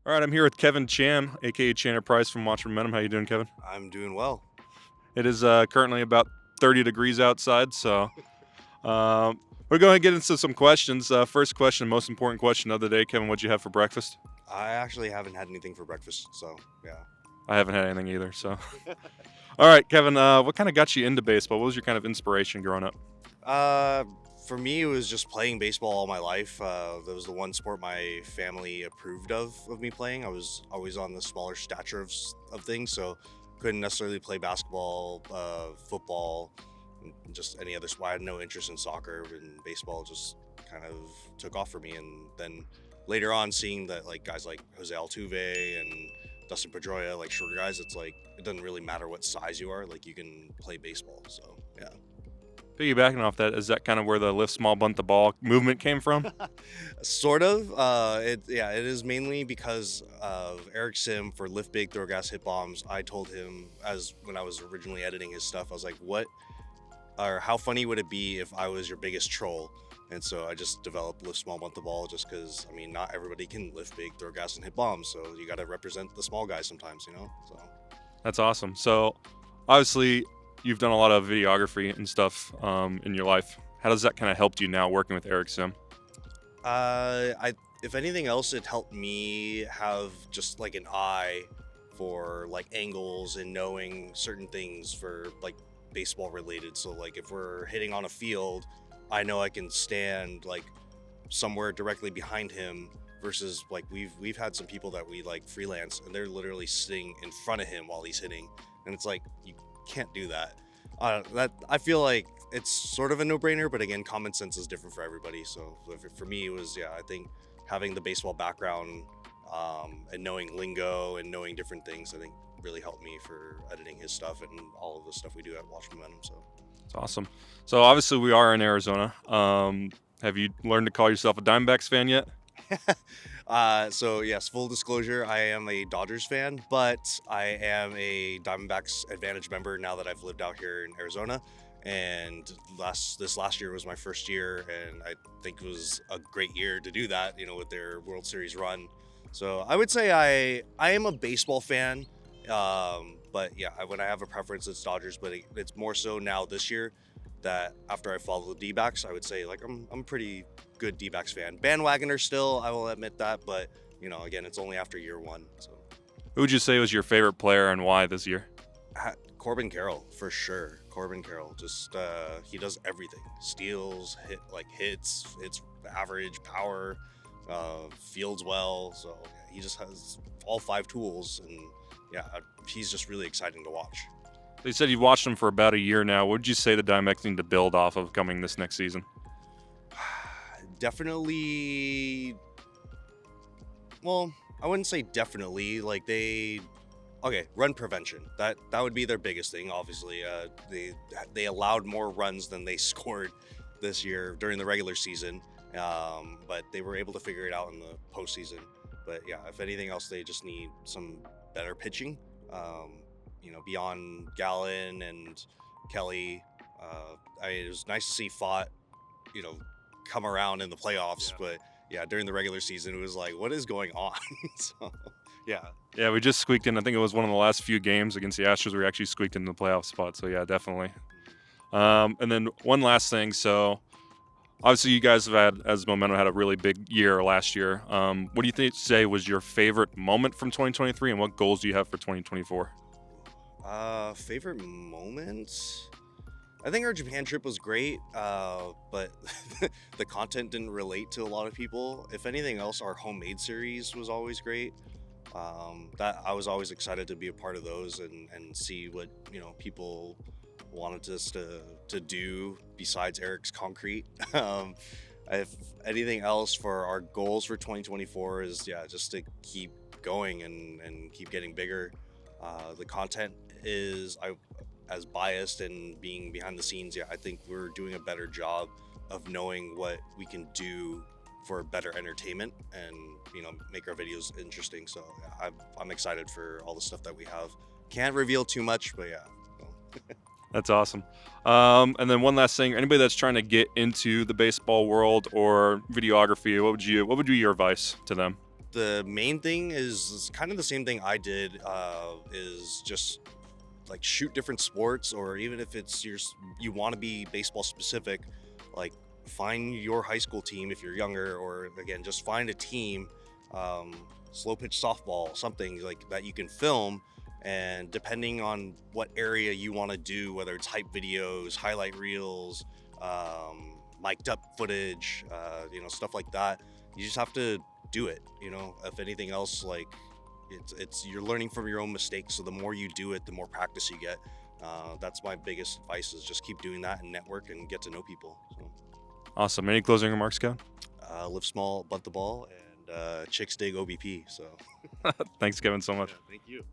All right, I'm here with Kevin Chan, aka Chanterprice from Watch Momentum. How you doing, Kevin? I'm doing well. It is currently about 30 degrees outside, so we're going to get into some questions. First question, most important question of the day, Kevin. What'd you have for breakfast? I actually haven't had anything for breakfast, so yeah. I haven't had anything either. So, all right, Kevin. What kind of got you into baseball? What was your kind of inspiration growing up? Uh, for me, it was just playing baseball all my life. That was the one sport my family approved of me playing. I was always on the smaller stature of things, so couldn't necessarily play basketball, football, and just any other sport. I had no interest in soccer, and baseball just kind of took off for me. And then later on, seeing that like guys like Jose Altuve and Dustin Pedroia, like shorter guys, it's like it doesn't really matter what size you are, like you can play baseball. So yeah. Piggybacking off that, is that kind of where the lift small bunt the ball movement came from? Sort of. It is mainly because of Eric Sim for Lift Big, Throw Gas, Hit Bombs. I told him as when I was originally editing his stuff, I was like, what or how funny would it be if I was your biggest troll? And so I just developed Lift Small Bunt the Ball just because, I mean, not everybody can lift big, throw gas, and hit bombs. So you got to represent the small guys sometimes, you know? So That's awesome. So, obviously, you've done a lot of videography and stuff in your life. How does that kind of help you now working with Eric Sim? if anything else, it helped me have just like an eye for like angles and knowing certain things for like baseball related. So like if we're hitting on a field, I know I can stand like somewhere directly behind him versus like we've had some people that we like freelance and they're literally sitting in front of him while he's hitting, and it's like you can't do that. That I feel like it's sort of a no-brainer, but again, common sense is different for everybody. So for me, it was I think having the baseball background and knowing lingo and knowing different things, I think really helped me for editing his stuff and all of the stuff we do at Watch Momentum. So It's awesome. So, obviously, we are in Arizona. Have you learned to call yourself a Diamondbacks fan yet? so yes, full disclosure, I am a Dodgers fan, but I am a Diamondbacks Advantage member now that I've lived out here in Arizona. And this last year was my first year, and I think it was a great year to do that, you know, with their World Series run. So I would say I am a baseball fan, but yeah, when I have a preference, it's Dodgers. But it's more so now this year that after I follow the D-backs, I would say like I'm a pretty good D-backs fan. Bandwagoner still, I will admit that, but you know, again, it's only after year one. So Who would you say was your favorite player and why this year? Corbin Carroll for sure. Corbin Carroll, just he does everything: steals, hits, average, power, fields well. So yeah, he just has all five tools, and yeah, he's just really exciting to watch. They said you've watched them for about a year now. What would you say the Diamondbacks need to build off of coming this next season? Definitely. Well, I wouldn't say definitely. Like run prevention. That would be their biggest thing. Obviously, they allowed more runs than they scored this year during the regular season, but they were able to figure it out in the postseason. But yeah, if anything else, they just need some better pitching. Beyond Gallen and Kelly, it was nice to see Fott, come around in the playoffs. Yeah. But yeah, during the regular season, it was like, what is going on? So yeah. Yeah, we just squeaked in. I think it was one of the last few games against the Astros we actually squeaked into the playoff spot. So yeah, definitely. And then one last thing. So obviously you guys have had, as Momentum, had a really big year last year. What do you say was your favorite moment from 2023, and what goals do you have for 2024? Favorite moments? I think our Japan trip was great, but the content didn't relate to a lot of people. If anything else, our homemade series was always great. That I was always excited to be a part of those and see what people wanted us to do besides Eric's concrete. If anything else, for our goals for 2024 is just to keep going and keep getting bigger. The content is as biased and being behind the scenes. I think we're doing a better job of knowing what we can do for better entertainment and make our videos interesting. So I'm excited for all the stuff that we have. Can't reveal too much, but yeah. That's awesome. And then one last thing: anybody that's trying to get into the baseball world or videography, what would be your advice to them? The main thing is kind of the same thing I did, is just like shoot different sports, or even if it's you want to be baseball specific, like find your high school team if you're younger, or again just find a team, slow pitch softball, something like that you can film, and depending on what area you want to do, whether it's hype videos, highlight reels, mic'd up footage, stuff like that, you just have to do it. If anything else, like it's you're learning from your own mistakes, so the more you do it, the more practice you get. That's my biggest advice, is just keep doing that and network and get to know people. So, Awesome. Any closing remarks, Kevin? live small, bunt the ball, and chicks dig OBP. So Thanks, Kevin, so much. yeah, thank you.